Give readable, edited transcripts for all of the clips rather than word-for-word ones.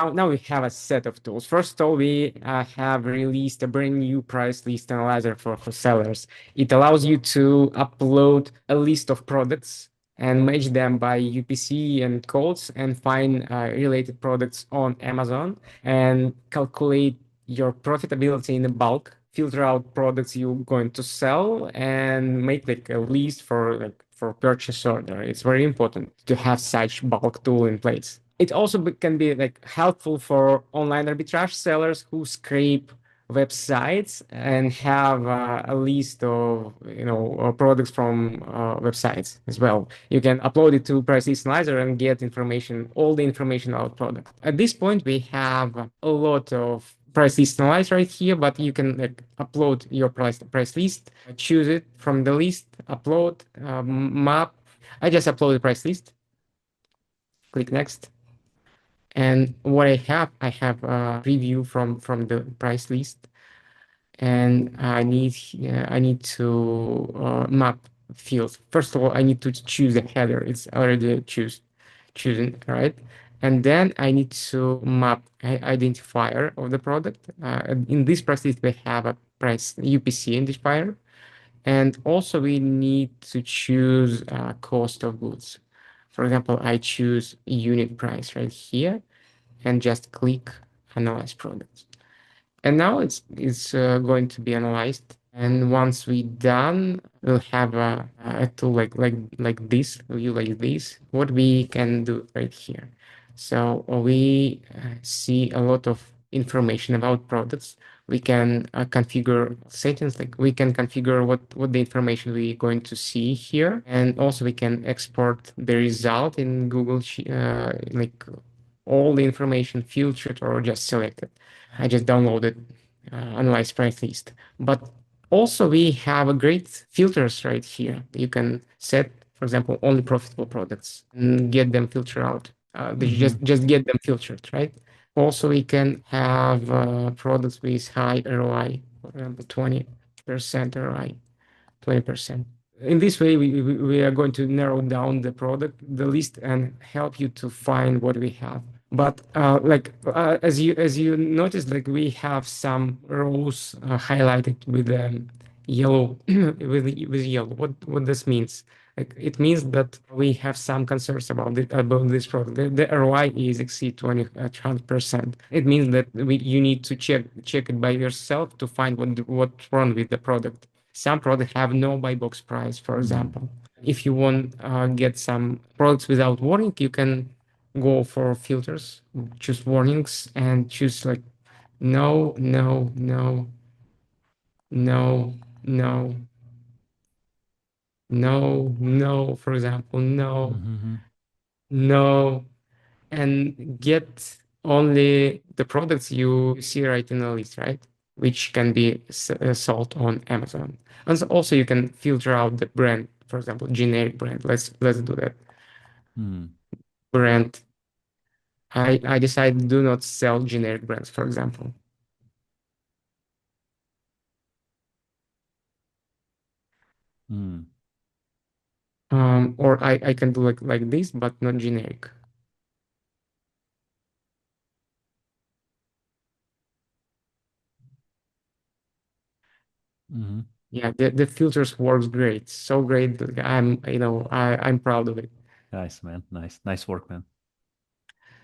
now we have a set of tools. First of all, we have released a brand new price list analyzer for wholesalers. It allows you to upload a list of products and match them by UPC and codes and find related products on Amazon and calculate your profitability in the bulk, filter out products you're going to sell, and make like a list for purchase order. It's very important to have such bulk tool in place. It also can be like helpful for online arbitrage sellers who scrape websites and have a list of products from websites as well. You can upload it to price list analyzer and get information, all the information about product. At this point, we have a lot of price list analyzer right here, but you can like upload your price list, choose it from the list, upload, map. I just uploaded price list. Click next. And what I have a preview from the price list, and I need to map fields. First of all, I need to choose the header. It's already chosen, right? And then I need to map identifier of the product. In this price list, we have a price UPC identifier, and also we need to choose cost of goods. For example, I choose unit price right here and just click analyze products. And now it's going to be analyzed. And once we done, we'll have a tool like this, view like this. What we can do right here. So we see a lot of information about products. We can configure settings, like we can configure what the information we're going to see here, and also we can export the result in Google, like all the information filtered or just selected. I just downloaded analyze price list. But also we have a great filters right here. You can set, for example, only profitable products and get them filtered out. They just get them filtered, right? Also, we can have products with high ROI, for example, 20% ROI, 20%. In this way, we are going to narrow down the list, and help you to find what we have. But as you noticed, like we have some rows highlighted with yellow with yellow. What this means? Like it means that we have some concerns about this product. The ROI is exceed 200%. It means that you need to check it by yourself to find what's wrong with the product. Some products have no buy box price, for example. If you want get some products without warning, you can go for filters, choose warnings, and choose like no, no, no, no, no, no, no, for example, no, no, and get only the products you see right in the list, right? Which can be sold on Amazon. And so also you can filter out the brand, for example, generic brand. Let's do that. Brand. I decided do not sell generic brands, for example. Or I can do like this, but not generic. Yeah, the filters works great, so great. I'm proud of it. Nice, man. Nice work, man.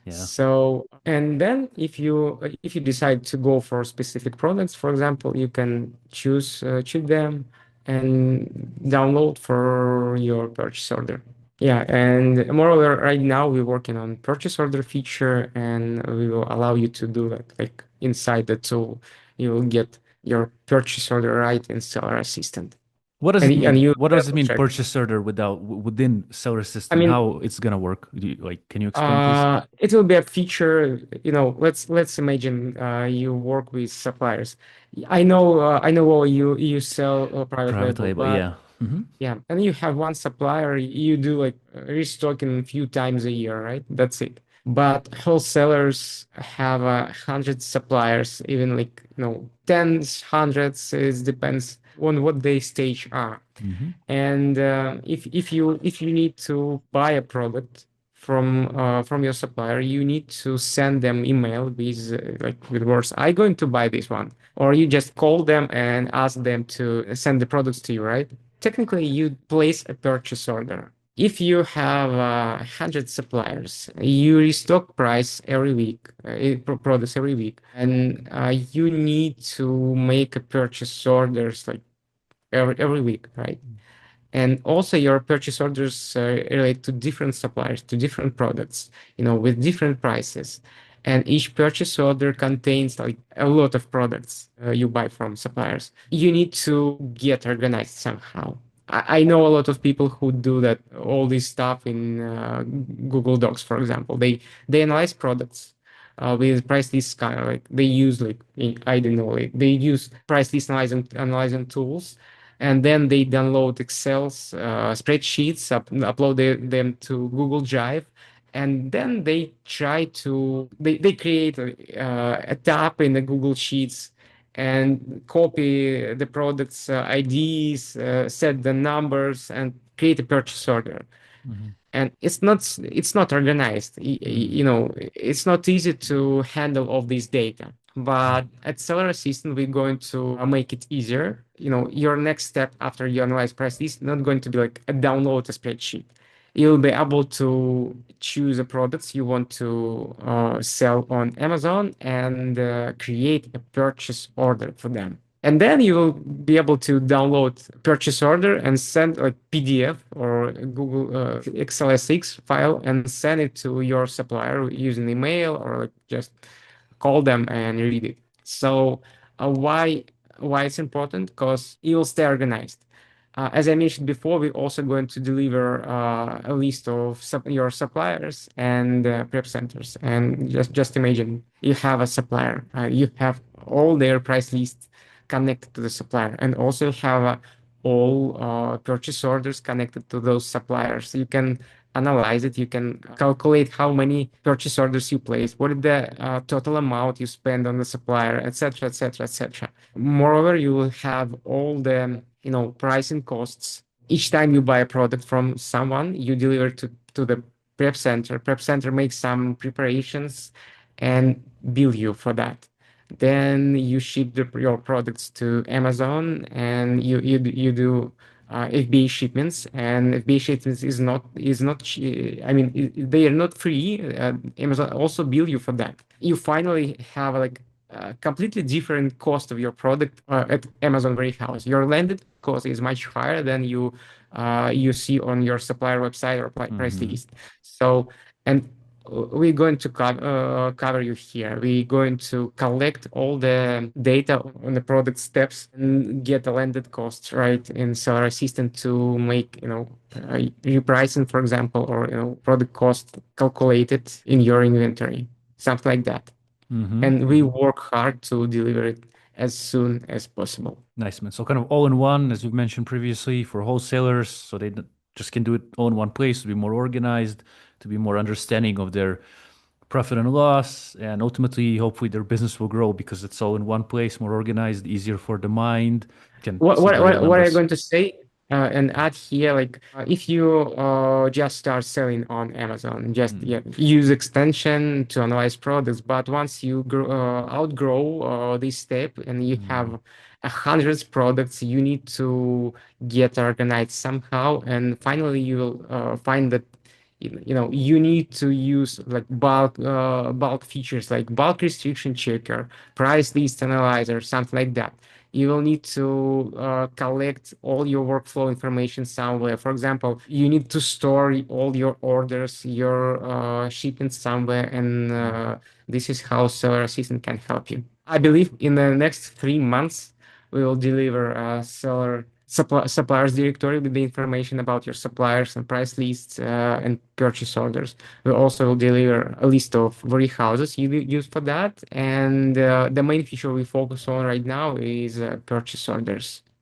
Yeah. So, and then if you decide to go for specific products, for example, you can choose them and download for your purchase order. Yeah, and moreover, right now we're working on purchase order feature, and we will allow you to do that. Like inside the tool, you will get your purchase order right in Seller Assistant. What does And it mean? you What does it mean check. purchase order within seller I assistant? mean, How it's gonna work? Can you explain, please? it will be a feature, let's imagine you work with suppliers. I know you sell a private Private label, label, but yeah. yeah, and you have one supplier, you do like restocking a few times a year, right? That's it. But wholesalers have 100 suppliers, even like tens, hundreds. It depends on what they stage are. And if you need to buy a product from your supplier, you need to send them email with with words, "I'm going to buy this one," or you just call them and ask them to send the products to you, right? Technically, you place a purchase order. If you have 100 suppliers, you restock price every week, products every week, and you need to make a purchase orders like every week, right? And also your purchase orders relate to different suppliers, to different products, with different prices. And each purchase order contains like a lot of products you buy from suppliers. You need to get organized somehow. I know a lot of people who do that, all this stuff in Google Docs, for example. They analyze products with price list kind of like they use I don't know, they use price list analyzing tools, and then they download Excel's spreadsheets, upload them to Google Drive, and then they create a tab in the Google Sheets and copy the product's IDs, set the numbers, and create a purchase order. Mm-hmm. And it's not organized. It's not easy to handle all this data. But at Seller Assistant, we're going to make it easier. Your next step after you analyze price list is not going to be like a download a spreadsheet. You'll be able to choose the products you want to sell on Amazon and create a purchase order for them. And then you will be able to download purchase order and send like PDF or Google XLSX file and send it to your supplier using email, or like just call them and read it. So why it's important? Because it will stay organized. As I mentioned before, we're also going to deliver a list of your suppliers and prep centers. And just imagine you have a supplier, you have all their price lists connected to the supplier, and also have all purchase orders connected to those suppliers. You can analyze it. You can calculate how many purchase orders you place, what is the total amount you spend on the supplier, etc., etc., etc. Moreover, you will have all the pricing costs. Each time you buy a product from someone, you deliver to the prep center. Prep center makes some preparations and bill you for that. Then you ship your products to Amazon, and you do FBA shipments. And FBA shipments I mean, they are not free. Amazon also bill you for that. You finally have like a completely different cost of your product at Amazon warehouse. Your landed cost is much higher than you see on your supplier website or price list. So, and we're going to cover you here. We're going to collect all the data on the product steps and get a landed cost right in Seller Assistant to make repricing, for example, or product cost calculated in your inventory, something like that. And we work hard to deliver it as soon as possible. Nice, man. So kind of all in one, as you've mentioned previously, for wholesalers, so they just can do it all in one place to be more organized, to be more understanding of their profit and loss, and ultimately, hopefully, their business will grow because it's all in one place, more organized, easier for the mind. Can What see what the real what, what I'm numbers. going to say and add here, like if you just start selling on Amazon, just use extension to analyze products. But once you outgrow this step and you have hundreds products, you need to get organized somehow, and finally you will find that you need to use like bulk features like bulk restriction checker, price list analyzer, something like that. You will need to collect all your workflow information somewhere. For example, you need to store all your orders, your shipments somewhere, and this is how Seller Assistant can help you. I believe in the next 3 months, we will deliver a suppliers directory with the information about your suppliers and price lists and purchase orders. We also will deliver a list of warehouses you use for that. And the main feature we focus on right now is purchase orders.